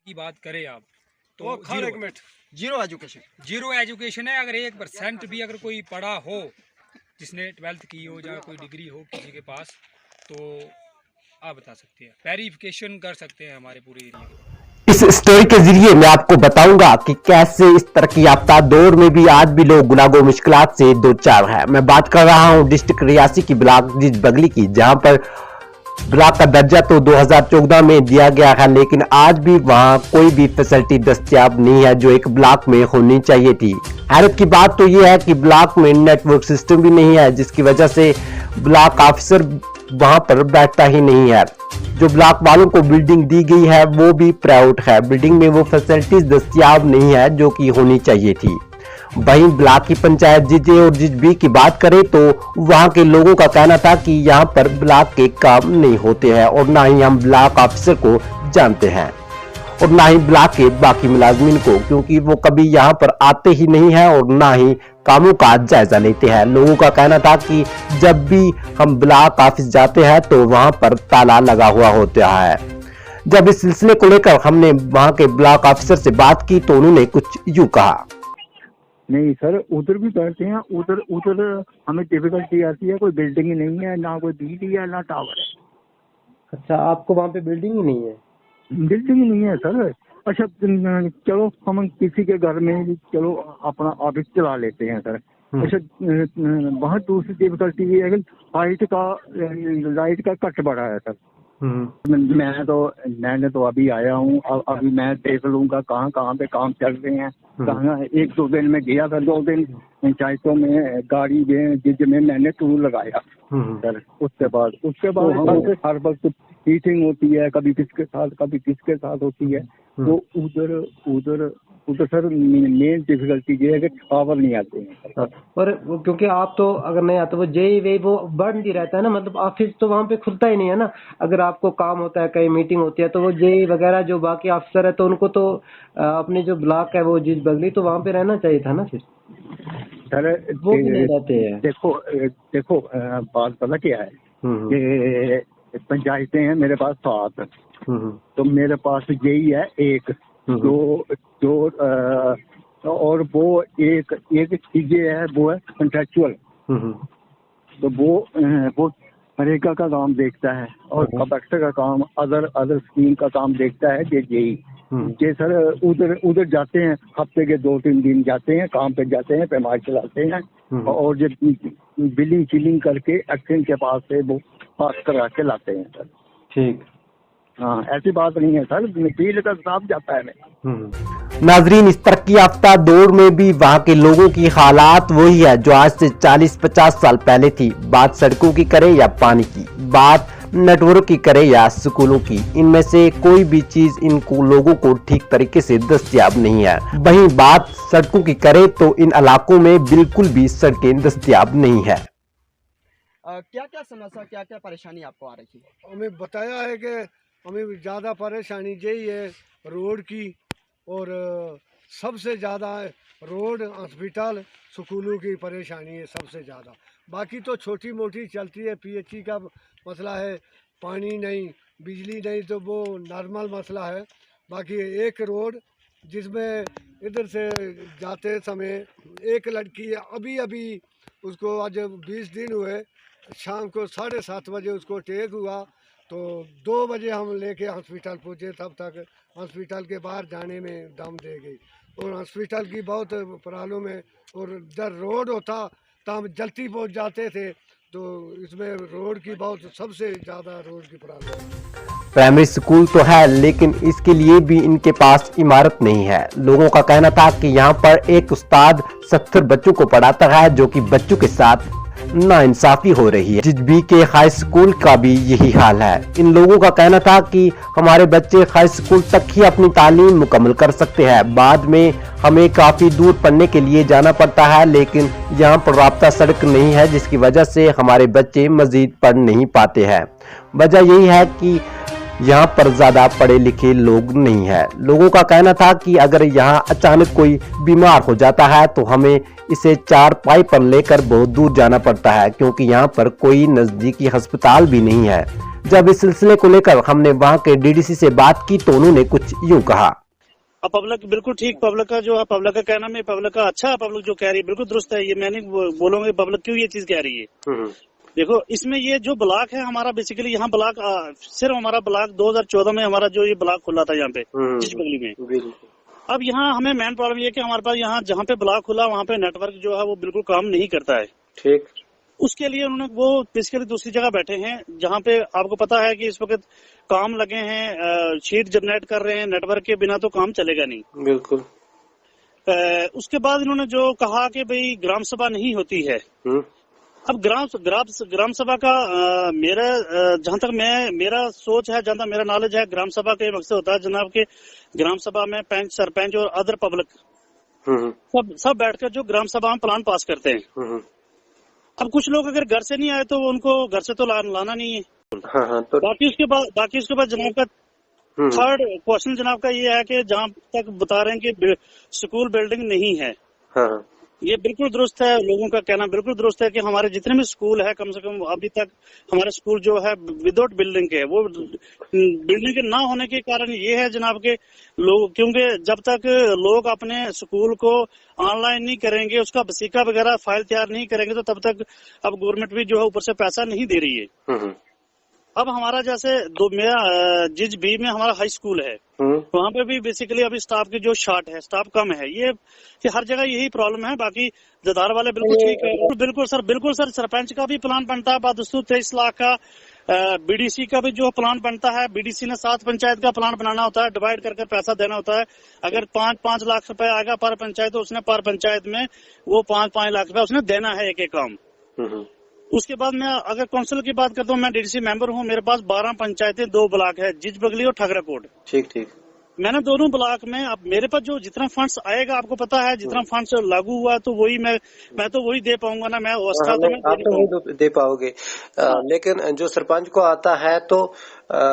की बात करें आप तो जीरो एजुकेशन है। अगर 1% भी अगर कोई पढ़ा हो, जिसने 12th की हो या कोई डिग्री हो किसी के पास, तो आप बता सकते हैं, वेरिफिकेशन कर सकते हैं हमारे पूरे एरिया के। इस स्टोरी के जरिए मैं आपको बताऊंगा कि कैसे इस तरक्की याफ्ता दौर में भी आज भी लोग गुनागो मुश्किलात से दो चार है। मैं बात कर रहा हूं डिस्ट्रिक्ट रियासी की ब्लॉक जिज बगली की, जहां पर ब्लॉक का दर्जा तो 2014 में दिया गया है, लेकिन आज भी वहां कोई भी फैसिलिटी दस्तयाब नहीं है जो एक ब्लॉक में होनी चाहिए थी। हैरत की बात तो यह है कि ब्लॉक में नेटवर्क सिस्टम भी नहीं है, जिसकी वजह से ब्लॉक ऑफिसर वहां पर बैठता ही नहीं है। जो ब्लॉक वालों को बिल्डिंग दी गई है वो भी प्राइवेट है, बिल्डिंग में वो फैसिलिटीज दस्तयाब नहीं है जो कि होनी चाहिए थी। वहीं ब्लॉक की पंचायत जिज ए और जिज बी की बात करें तो वहां के लोगों का कहना था कि यहां पर ब्लॉक के काम नहीं होते हैं और ना ही हम ब्लॉक ऑफिसर को जानते हैं और ना ही ब्लॉक के बाकी मुलाजमीन को, क्योंकि वो कभी यहाँ पर आते ही नहीं है और ना ही कामों का जायजा लेते हैं। लोगों का कहना था कि जब भी हम ब्लॉक ऑफिस जाते हैं तो वहां पर ताला लगा हुआ होता है। जब इस सिलसिले को लेकर हमने वहां के ब्लॉक ऑफिसर से बात की तो उन्होंने कुछ यूं कहा। नहीं सर, उधर भी बैठते हैं, उधर उधर हमें डिफिकल्टी आती है, कोई बिल्डिंग ही नहीं है, ना कोई बिजली है ना टावर है। अच्छा, आपको वहाँ पे बिल्डिंग ही नहीं है? बिल्डिंग ही नहीं है सर। अच्छा चलो हम किसी के घर में चलो अपना ऑफिस चला लेते हैं सर। अच्छा बहुत दूसरी डिफिकल्टी ये है कि लाइट का कट बढ़ा है सर। मैंने तो अभी आया हूँ, अभी मैं देख लूंगा कहाँ कहाँ पे काम चल रहे हैं। कहाँ 1-2 दिन में गया था, 2 दिन पंचायतों में गाड़ी में जिसमें मैंने टूर लगाया सर। उसके बाद हर वक्त हीटिंग होती है, कभी किसके साथ होती है। तो उधर सर मेन डिफिकल्टी ये है कि टावर नहीं आते हैं। और क्योंकि आप तो अगर नहीं आते, वो जेई वे वो बंद ही रहता है ना, मतलब ऑफिस तो वहाँ पे खुलता ही नहीं है ना। अगर आपको काम होता है, कहीं मीटिंग होती है, तो वो जेई वगैरह जो बाकी अफसर है तो उनको तो अपने जो ब्लॉक है वो जिस बगली, तो वहाँ पे रहना चाहिए था ना फिर। सर वो भी नहीं रहते हैं। देखो बात पता क्या है कि पंचायतें हैं मेरे पास 7, तो मेरे पास यही है एक जो और वो एक चीजें है वो है कंट्रेक्चुअल। तो वो नरेगा का काम देखता है और कलेक्टर का काम अदर स्कीम का काम देखता है यही। ये सर उधर जाते हैं, हफ्ते के 2-3 दिन जाते हैं, काम पे जाते हैं, पैमार चलाते हैं और जो बिलिंग करके एक्शन के पास से वो पास करा के लाते हैं सर। ठीक, हाँ ऐसी बात नहीं है सर, फील्ड का हिसाब जाता है। नाजरीन, इस तरक्की याफ्ता दौर में भी वहां के लोगों की हालात वही है जो आज से 40-50 साल पहले थी। बात सड़कों की करे या पानी की, बात नेटवर्क की करे या स्कूलों की, इनमें से कोई भी चीज इनको लोगों को ठीक तरीके से दस्तयाब नहीं है। वहीं बात सड़कों की करे तो इन इलाकों में बिल्कुल भी सड़कें दस्तयाब नहीं है। क्या समस्या, क्या परेशानी आपको आ रही है? हमें बताया है कि हमें ज़्यादा परेशानी यही है रोड की, और सबसे ज़्यादा रोड, हॉस्पिटल, स्कूलों की परेशानी है सबसे ज़्यादा। बाकी तो छोटी मोटी चलती है, पीएचई का मसला है, पानी नहीं, बिजली नहीं, तो वो नॉर्मल मसला है। बाकी एक रोड जिसमें इधर से जाते समय एक लड़की अभी उसको आज 20 दिन हुए, शाम को 7:30 बजे उसको अटैक हुआ, तो 2 बजे हम लेके हॉस्पिटल पहुँचे, तब तक हॉस्पिटल के बाहर जाने में दम दे गई। और हॉस्पिटल की बहुत प्रॉब्लम है, और जब रोड होता तो हम जल्दी पहुँच जाते थे, तो इसमें रोड की बहुत सबसे ज़्यादा रोड की प्रॉब्लम है। प्राइमरी स्कूल तो है लेकिन इसके लिए भी इनके पास इमारत नहीं है। लोगों का कहना था कि यहाँ पर एक उस्ताद 70 बच्चों को पढ़ाता है, जो कि बच्चों के साथ नाइंसाफी हो रही है। जिज बी के हाई स्कूल का भी यही हाल है। इन लोगों का कहना था कि हमारे बच्चे हाई स्कूल तक ही अपनी तालीम मुकम्मल कर सकते हैं, बाद में हमें काफी दूर पढ़ने के लिए जाना पड़ता है, लेकिन यहाँ पर राब्ता सड़क नहीं है, जिसकी वजह से हमारे बच्चे मजीद पढ़ नहीं पाते हैं। वजह यही है कि यहाँ पर ज्यादा पढ़े लिखे लोग नहीं है। लोगों का कहना था कि अगर यहाँ अचानक कोई बीमार हो जाता है तो हमें इसे 4 पाई पर लेकर बहुत दूर जाना पड़ता है, क्योंकि यहाँ पर कोई नजदीकी अस्पताल भी नहीं है। जब इस सिलसिले को लेकर हमने वहाँ के डीडीसी से बात की तो उन्होंने कुछ यूं कहा। पब्लिक बिल्कुल ठीक, पब्लिक का जो है, पब्लिक का कहना में पब्लिक का अच्छा है, पब्लिक जो कह रही है बिल्कुल दुरुस्त है। ये मैं नहीं बोलूंगा पब्लिक क्यों ये चीज कह रही है। देखो इसमें ये जो ब्लॉक है हमारा, बेसिकली यहाँ ब्लॉक सिर्फ हमारा ब्लॉक 2014 में हमारा जो ये ब्लॉक खुला था यहाँ पे बगली में। अब यहाँ हमें मेन प्रॉब्लम ये कि हमारे पास यहाँ जहाँ पे ब्लॉक खुला वहाँ पे नेटवर्क जो है वो बिल्कुल काम नहीं करता है। ठीक, उसके लिए उन्होंने वो बेसिकली दूसरी जगह बैठे हैं जहाँ पे आपको पता है कि इस वक्त काम लगे हैं, शीट जनरेट कर रहे हैं, नेटवर्क के बिना तो काम चलेगा नहीं। बिल्कुल। उसके बाद इन्होंने जो कहा कि भाई ग्राम सभा नहीं होती है। अब ग्राम सभा का मेरा जहाँ तक मेरा सोच है, जहाँ तक मेरा नॉलेज है, ग्राम सभा का मकसद होता है जनाब के ग्राम सभा में पंच, सरपंच और अदर पब्लिक सब बैठकर जो ग्राम सभा में प्लान पास करते हैं। अब कुछ लोग अगर घर से नहीं आए तो उनको घर से तो लाना नहीं है। तो बाकी उसके बाद जनाब का थर्ड क्वेश्चन जनाब का ये है कि जहाँ तक बता रहे हैं कि स्कूल बिल्डिंग नहीं है। ये बिल्कुल दुरुस्त है, लोगों का कहना बिल्कुल दुरुस्त है कि हमारे जितने भी स्कूल है कम से कम अभी तक हमारे स्कूल जो है विदाउट बिल्डिंग के, वो बिल्डिंग के ना होने के कारण ये है जनाब के लोग, क्योंकि जब तक लोग अपने स्कूल को ऑनलाइन नहीं करेंगे, उसका वसीका वगैरह फाइल तैयार नहीं करेंगे तो तब तक अब गवर्नमेंट भी जो है ऊपर से पैसा नहीं दे रही है। अब हमारा जैसे मेरा जिज बी में हमारा हाई स्कूल है, वहाँ पे भी बेसिकली अभी स्टाफ की जो शॉर्ट है, स्टाफ कम है। ये कि हर जगह यही प्रॉब्लम है। बाकी जदार वाले बिल्कुल ठीक है। बिल्कुल सर सरपंच का भी प्लान बनता है, बदस्तूर 23 लाख का। बीडीसी का भी जो प्लान बनता है, बीडीसी ने 7 पंचायत का प्लान बनाना होता है, डिवाइड करके पैसा देना होता है। अगर 5-5 लाख रुपए आएगा पर पंचायत तो उसने पर पंचायत में वो 5-5 लाख रुपए उसने देना है एक काम। उसके बाद मैं अगर काउंसिल की बात करता हूँ, मैं डीडीसी मेंबर हूँ, मेरे पास 12 पंचायतें, 2 ब्लॉक है, जिज बगली और ठगराकोट। ठीक। मैंने दोनों ब्लॉक में, अब मेरे पास जो जितना फंड्स आएगा, आपको पता है जितना फंड्स लागू हुआ तो वही मैं तो वही दे पाऊंगा ना, मैं आप तो वही दे पाओगे। लेकिन जो सरपंच को आता है तो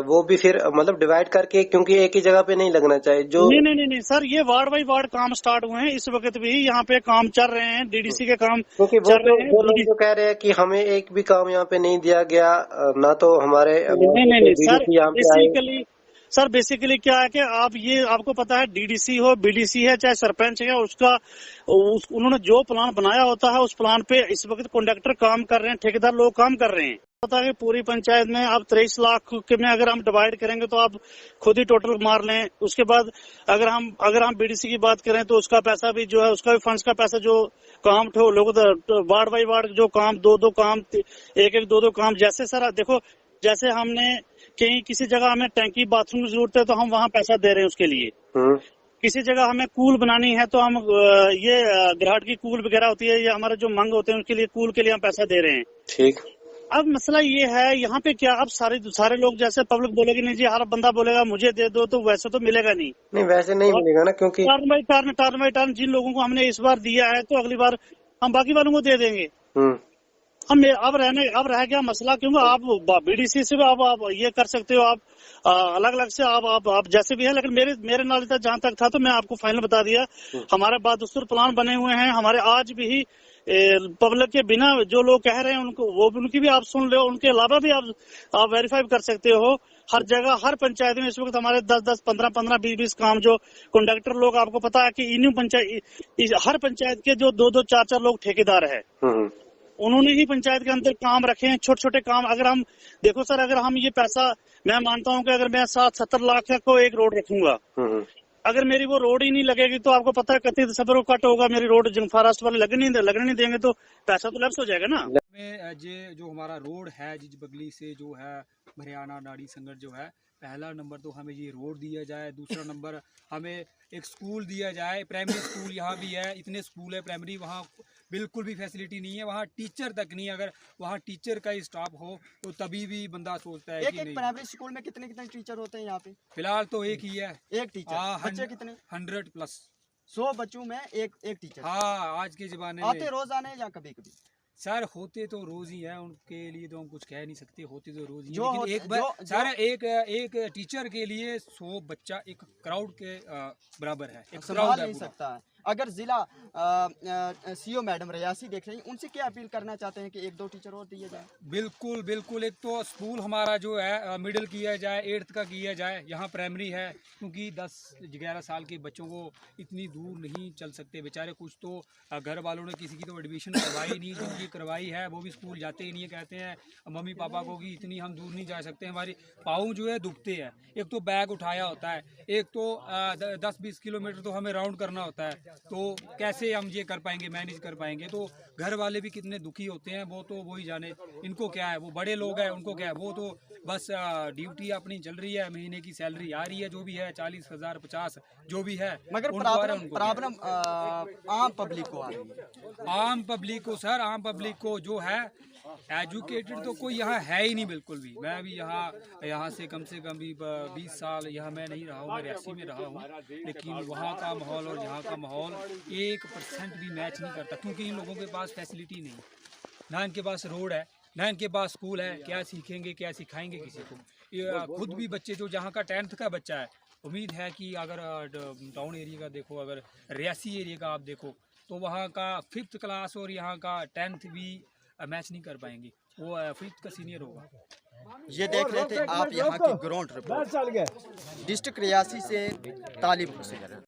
वो भी फिर मतलब डिवाइड करके, क्योंकि एक ही जगह पे नहीं लगना चाहिए। जो नहीं सर, ये वार्ड बाई वार्ड काम स्टार्ट हुए हैं, इस वक्त भी यहाँ पे काम चल रहे हैं, डीडीसी के काम क्योंकि चल रहे हैं। वो लोग जो कह रहे हैं कि हमें एक भी काम यहाँ पे नहीं दिया गया, ना तो हमारे नहीं सर बेसिकली क्या है कि आपको पता है डीडीसी हो, बीडीसी है, चाहे सरपंच है, उन्होंने जो प्लान बनाया होता है उस प्लान पे इस वक्त कॉन्ट्रैक्टर काम कर रहे हैं, ठेकेदार लोग काम कर रहे हैं। पता है पूरी पंचायत में आप 23 लाख के में अगर हम डिवाइड करेंगे तो आप खुद ही टोटल मार लें। उसके बाद अगर हम बीडीसी की बात करें तो उसका पैसा भी जो है, उसका भी फंड्स का पैसा जो काम लोगों वार्ड बाई वार्ड जो काम, 2-2 काम, 1-1, 2-2 काम। जैसे सर देखो, जैसे हमने कहीं किसी जगह हमें टैंकी बाथरूम की जरूरत है तो हम वहाँ पैसा दे रहे हैं उसके लिए। किसी जगह हमें कूल बनानी है तो हम ये ग्राहट की कूल वगैरह होती है, ये हमारे जो मंग होते हैं उनके लिए कूल के लिए हम पैसा दे रहे हैं। ठीक। अब मसला ये है यहाँ पे क्या, अब सारे लोग जैसे पब्लिक बोलेगी नहीं जी, हर बंदा बोलेगा मुझे दे दो, तो वैसे तो मिलेगा नहीं वैसे नहीं मिलेगा ना, क्योंकि टर्न बाई टर्न जिन लोगों को हमने इस बार दिया है तो अगली बार हम बाकी वालों को दे देंगे। अब रह गया मसला, क्योंकि आप बीडीसी से भी आप ये कर सकते हो, आप अलग अलग से आप जैसे भी है, लेकिन मेरे नॉलेज तक जहाँ तक था तो मैं आपको फाइनल बता दिया। हमारे बदस्तूर प्लान बने हुए हैं हमारे, आज भी पब्लिक के बिना जो लोग कह रहे हैं उनकी भी आप सुन लो, उनके अलावा भी आप वेरीफाई कर सकते हो। हर जगह हर पंचायत में इस वक्त हमारे 10-10, 15-15, 20-20 काम जो कंडक्टर लोग, आपको पता है कि इन पंचायत, हर पंचायत के जो 2-2, 4-4 लोग ठेकेदार है, उन्होंने ही पंचायत के अंदर काम रखे हैं, छोटे छोटे काम। अगर हम देखो सर, अगर हम ये पैसा, मैं मानता हूँ कि अगर मैं 60-70 लाख को एक रोड रखूंगा, अगर मेरी वो रोड ही नहीं लगेगी तो आपको पता है 31 दिसंबर को कट होगा, मेरी रोड फॉरेस्ट वाले लगने नहीं देंगे तो पैसा तो लैप्स हो जाएगा ना। जो हमारा रोड है जिज बगली से जो है हरियाणा नाड़ी संगठ जो है, पहला नंबर तो हमें ये रोड दिया जाए, दूसरा नंबर हमें एक स्कूल दिया जाए, प्राइमरी स्कूल यहाँ भी है, इतने स्कूल है प्राइमरी, वहाँ बिल्कुल भी फैसिलिटी नहीं है, वहाँ टीचर तक नहीं। अगर वहाँ टीचर का ही स्टाफ हो तो तभी भी बंदा सोचता है कि नहीं। प्राइमरी स्कूल में कितने टीचर होते हैं यहाँ पे? फिलहाल तो एक ही है, एक टीचर। बच्चे कितने? 100+। 100 बच्चों में एक टीचर। हाँ, आज के जमाने में आते रोज आने या कभी कभी? सर होते तो रोज ही हैं, उनके लिए तो हम कुछ कह नहीं सकते, होते तो रोज ही जो हैं, होते- लेकिन एक बार जो- सर एक टीचर के लिए 100 बच्चा एक क्राउड के बराबर है, एक संभाल क्राउड है नहीं पूरा। सकता है। अगर जिला सीओ मैडम रियासी देख रही हैं, उनसे क्या अपील करना चाहते हैं कि 1-2 टीचर और दिए जाए? बिल्कुल बिल्कुल, एक तो स्कूल हमारा जो है मिडिल किया जाए, 8th का किया जाए, यहाँ प्राइमरी है, क्योंकि 10-11 साल के बच्चों को इतनी दूर नहीं चल सकते बेचारे। कुछ तो घर वालों ने किसी की तो एडमिशन करवाई नहीं, जिनकी करवाई है वो भी स्कूल जाते ही नहीं है, कहते हैं मम्मी पापा को कि इतनी हम दूर नहीं जा सकते, हमारे पाँव जो है दुखते हैं। एक तो बैग उठाया होता है, एक तो 10-20 किलोमीटर तो हमें राउंड करना होता है, तो कैसे हम ये कर पाएंगे, मैनेज कर पाएंगे। तो घर वाले भी कितने दुखी होते हैं, वो तो वही जाने, इनको क्या है, वो बड़े लोग हैं, उनको क्या है, वो तो बस ड्यूटी अपनी चल रही है, महीने की सैलरी आ रही है, जो भी है 40,000 50 जो भी है, मगर उनको आ रहा है, प्रॉब्लम उनको क्या है। प्रॉब्लम आम पब्लिक को आ रही है। आम पब्लिक को सर, आम पब्लिक को जो है एजुकेटेड तो कोई यहाँ है ही नहीं बिल्कुल भी। मैं भी यहाँ से कम भी 20 साल यहाँ मैं नहीं रहा हूँ, मैं रियासी में रहा हूँ, लेकिन वहाँ का माहौल और यहाँ का माहौल 1% भी मैच नहीं करता, क्योंकि इन लोगों के पास फैसिलिटी नहीं, ना इनके पास रोड है, ना इनके पास स्कूल है, क्या सीखेंगे क्या सिखाएंगे किसी को। ये खुद भी बच्चे जो जहाँ का 10th का बच्चा है, उम्मीद है कि अगर टाउन एरिया का देखो, अगर रियासी एरिया का आप देखो, तो वहाँ का 5th क्लास और यहाँ का 10th भी मैच नहीं कर पाएंगे, वो 5th का सीनियर होगा। ये देख रहे थे आप यहाँ की ग्राउंड रिपोर्ट डिस्ट्रिक्ट रियासी से तालिब हुसैन।